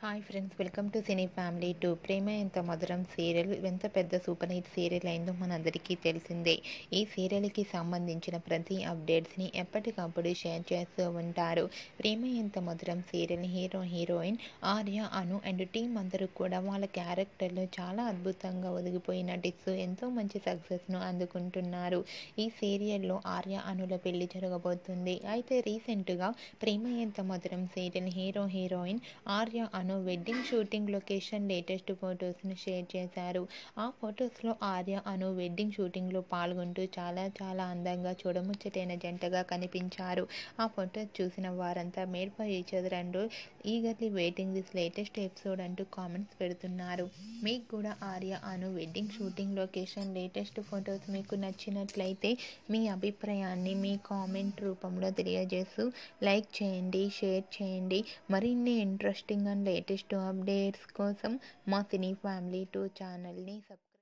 Hi friends, welcome to cine family 2. Prema Entha Madhuram serial ఎంత పెద్ద super hit serial అయిందో మనందరికీ తెలిసిందే. ఈ సీరియల్కి సంబంధించిన ప్రతి అప్డేట్స్ని ఎప్పటికప్పుడు షేర్ చేస్తూ ఉంటారు. ప్రేమ Entha Madhuram serial heroine Arya, Anu and team అందరూ కూడా వాళ్ళ క్యారెక్టర్లో చాలా అద్భుతంగా ఒదిగిపోయి నటిస్తూ ఎంతో మంచి సక్సెస్ను అందుకుంటున్నారు. ఈ సీరియల్లో ఆర్య, అనుల పెళ్లి జరగబోతుంది. అయితే రీసెంట్గా Prema Entha Madhuram serial heroine Arya, Anu wedding shooting location latest ఫొటోస్ను షేర్ చేశారు. ఆ ఫొటోస్లో ఆర్య, అను వెడ్డింగ్ షూటింగ్లో పాల్గొంటూ చాలా అందంగా చూడముచ్చటైన జంటగా కనిపించారు. ఆ ఫొటోస్ చూసిన వారంతా made for each other and eagerly waiting this latest episode అంటూ కామెంట్స్ పెడుతున్నారు. మీకు కూడా Arya, Anu wedding shooting location latest photos మీకు నచ్చినట్లయితే మీ అభిప్రాయాన్ని మీ కామెంట్ రూపంలో తెలియజేస్తూ లైక్ చేయండి, షేర్ చేయండి. మరిన్ని ఇంట్రెస్టింగ్ అండ్ లేటెస్ట్ అప్డేట్స్ కోసం మా సినీ ఫ్యామిలీ 2 ఛానల్ని సబ్స్క్రైబ్